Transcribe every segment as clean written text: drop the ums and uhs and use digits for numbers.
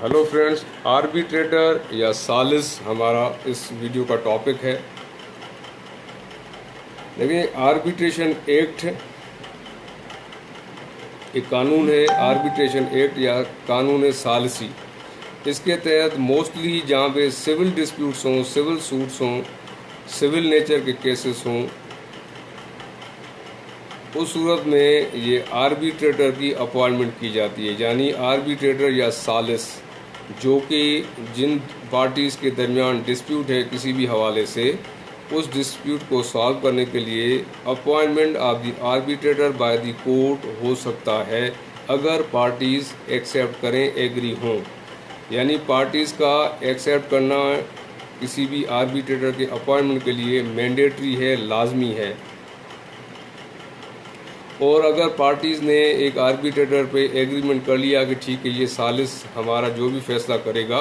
Hello friends, arbitrator या सालिस हमारा इस वीडियो का टॉपिक है। देखिए, आर्बिट्रेशन एक्ट एक कानून है। आर्बिट्रेशन एक्ट या कानून है सालिसी। इसके तहत मोस्टली जहाँ पे सिविल डिस्प्यूट्स हों, सिविल सूट्स हों, सिविल नेचर के केसेस हों, उस सूरत में ये आर्बिट्रेटर की अपॉइंटमेंट की जाती है। यानी आर्बिट्रेटर या सालिस, जो कि जिन पार्टीज़ के दरमियान डिस्प्यूट है किसी भी हवाले से, उस डिस्प्यूट को सॉल्व करने के लिए appointment of the arbitrator by the court हो सकता है, अगर पार्टीज़ एक्सेप्ट करें, एग्री हों। यानी पार्टीज़ का एक्सेप्ट करना किसी भी आर्बिट्रेटर के अपॉइंटमेंट के लिए मैंडेटरी है, लाजमी है। और अगर पार्टीज़ ने एक आर्बिट्रेटर पे एग्रीमेंट कर लिया कि ठीक है, ये सालिस हमारा जो भी फैसला करेगा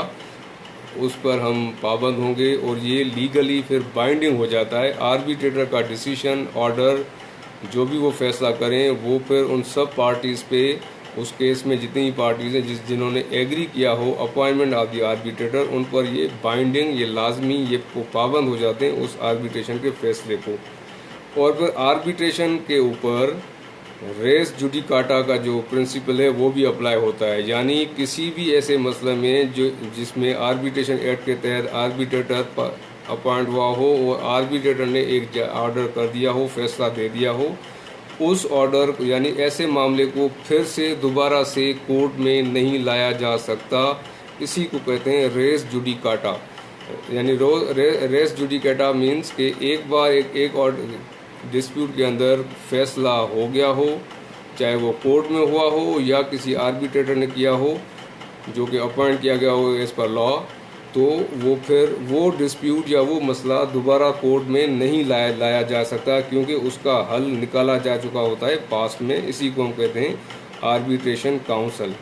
उस पर हम पाबंद होंगे, और ये लीगली फिर बाइंडिंग हो जाता है। आर्बिट्रेटर का डिसीजन, ऑर्डर, जो भी वो फैसला करें, वो फिर उन सब पार्टीज़ पे, उस केस में जितनी पार्टीज़ हैं जिन्होंने एग्री किया हो अपॉइंटमेंट ऑफ द आर्बिट्रेटर, उन पर ये बाइंडिंग, ये लाजमी, ये पाबंद हो जाते हैं उस आर्बिट्रेशन के फैसले को। और फिर आर्बिट्रेशन के ऊपर रेस जुडिकाटा का जो प्रिंसिपल है वो भी अप्लाई होता है। यानी किसी भी ऐसे मसले में जिसमें आर्बिट्रेशन एक्ट के तहत आर्बिट्रेटर अपॉइंट हुआ हो और आर्बिट्रेटर ने एक ऑर्डर कर दिया हो, फैसला दे दिया हो, उस ऑर्डर, यानी ऐसे मामले को फिर से दोबारा से कोर्ट में नहीं लाया जा सकता। इसी को कहते हैं रेस जुडिकाटा। यानी रेस जुडिकाटा मीन्स कि एक बार एक ऑर्डर डिस्प्यूट के अंदर फैसला हो गया हो, चाहे वो कोर्ट में हुआ हो या किसी आर्बिट्रेटर ने किया हो जो कि अपॉइंट किया गया हो एज पर लॉ, तो वो फिर वो डिस्प्यूट या वो मसला दोबारा कोर्ट में नहीं लाया जा सकता, क्योंकि उसका हल निकाला जा चुका होता है पास्ट में। इसी को हम कहते हैं आर्बिट्रेशन काउंसिल।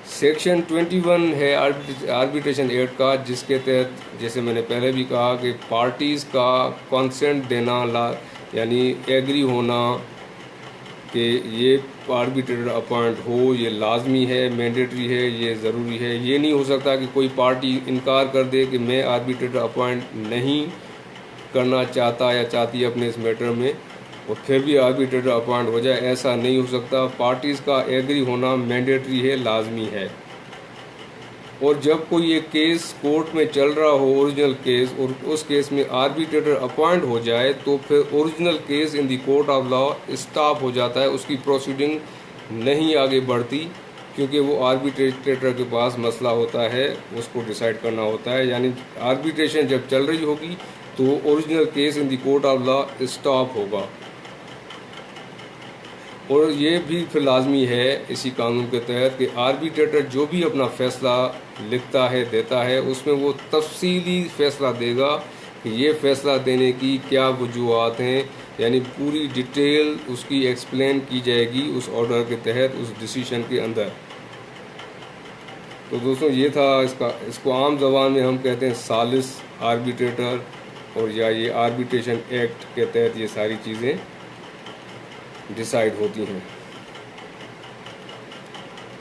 सेक्शन 21 है आर्बिट्रेशन एक्ट का, जिसके तहत, जैसे मैंने पहले भी कहा, कि पार्टीज़ का कंसेंट देना, यानी एग्री होना कि ये आर्बिट्रेटर अपॉइंट हो, ये लाजमी है, मैंडेटरी है, ये ज़रूरी है। ये नहीं हो सकता कि कोई पार्टी इनकार कर दे कि मैं आर्बिट्रेटर अपॉइंट नहीं करना चाहता या चाहती है अपने इस मैटर में, और फिर भी आर्बिट्रेटर अपॉइंट हो जाए। ऐसा नहीं हो सकता। पार्टीज़ का एग्री होना मैंडेटरी है, लाजमी है। और जब कोई एक केस कोर्ट में चल रहा हो, ओरिजिनल केस, और उस केस में आर्बिट्रेटर अपॉइंट हो जाए, तो फिर original case in the court of law stop हो जाता है, उसकी प्रोसीडिंग नहीं आगे बढ़ती, क्योंकि वो आर्बिट्रेटर के पास मसला होता है, उसको डिसाइड करना होता है। यानी आर्बिट्रेशन जब चल रही होगी तो original case in the court of law stop होगा। और ये भी फिर लाजमी है इसी कानून के तहत कि आर्बिट्रेटर जो भी अपना फैसला लिखता है, देता है, उसमें वो तफसीली फैसला देगा कि ये फैसला देने की क्या वजूहत हैं, यानी पूरी डिटेल उसकी एक्सप्लेन की जाएगी उस ऑर्डर के तहत, उस डिसीजन के अंदर। तो दोस्तों, ये था इसको आम ज़बान में हम कहते हैं सालिस आर्बिट्रेटर, और या ये आर्बिट्रेशन एक्ट के तहत ये सारी चीज़ें डिसाइड होती हैं।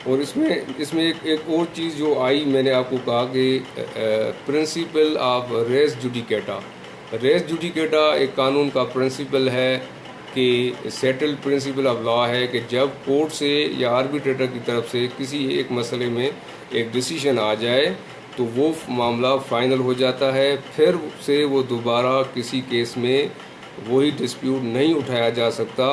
और इसमें एक और चीज़ जो आई, मैंने आपको कहा कि principle of res judicata. Res judicata एक कानून का प्रिंसिपल है कि सेटल्ड प्रिंसिपल ऑफ लॉ है कि जब कोर्ट से या आर्बिट्रेटर की तरफ से किसी एक मसले में एक डिसीजन आ जाए तो वो मामला फाइनल हो जाता है। फिर से वो दोबारा किसी केस में वही डिस्प्यूट नहीं उठाया जा सकता।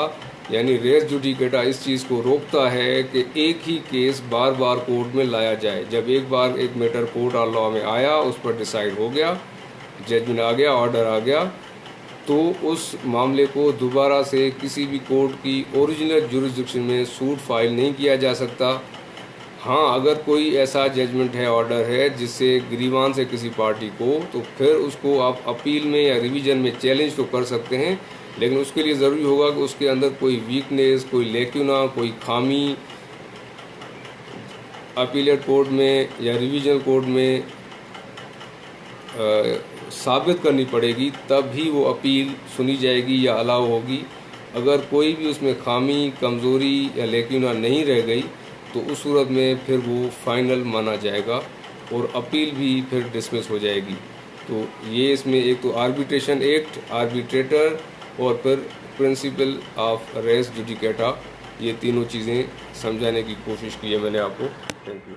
यानी रेस जुडिकेटा इस चीज़ को रोकता है कि एक ही केस बार बार कोर्ट में लाया जाए। जब एक बार एक मैटर कोर्ट ऑफ लॉ में आया, उस पर डिसाइड हो गया, जजमेंट आ गया, ऑर्डर आ गया, तो उस मामले को दोबारा से किसी भी कोर्ट की ओरिजिनल जुरिस्डिक्शन में सूट फाइल नहीं किया जा सकता। हाँ, अगर कोई ऐसा जजमेंट है, ऑर्डर है, जिससे ग्रीवांस है किसी पार्टी को, तो फिर उसको आप अपील में या रिवीजन में चैलेंज तो कर सकते हैं, लेकिन उसके लिए ज़रूरी होगा कि उसके अंदर कोई वीकनेस, कोई लेक्यूना, कोई खामी अपीलेट कोर्ट में या रिवीजन कोर्ट में साबित करनी पड़ेगी, तब ही वो अपील सुनी जाएगी या अलाउ होगी। अगर कोई भी उसमें खामी, कमज़ोरी या लेक्यूना नहीं रह गई, तो उस सूरत में फिर वो फाइनल माना जाएगा और अपील भी फिर डिसमिस हो जाएगी। तो ये इसमें एक तो आर्बिट्रेशन एक्ट, आर्बिट्रेटर और फिर प्रिंसिपल ऑफ रेस जुडिकेटा, ये तीनों चीज़ें समझाने की कोशिश की है मैंने आपको। Thank you.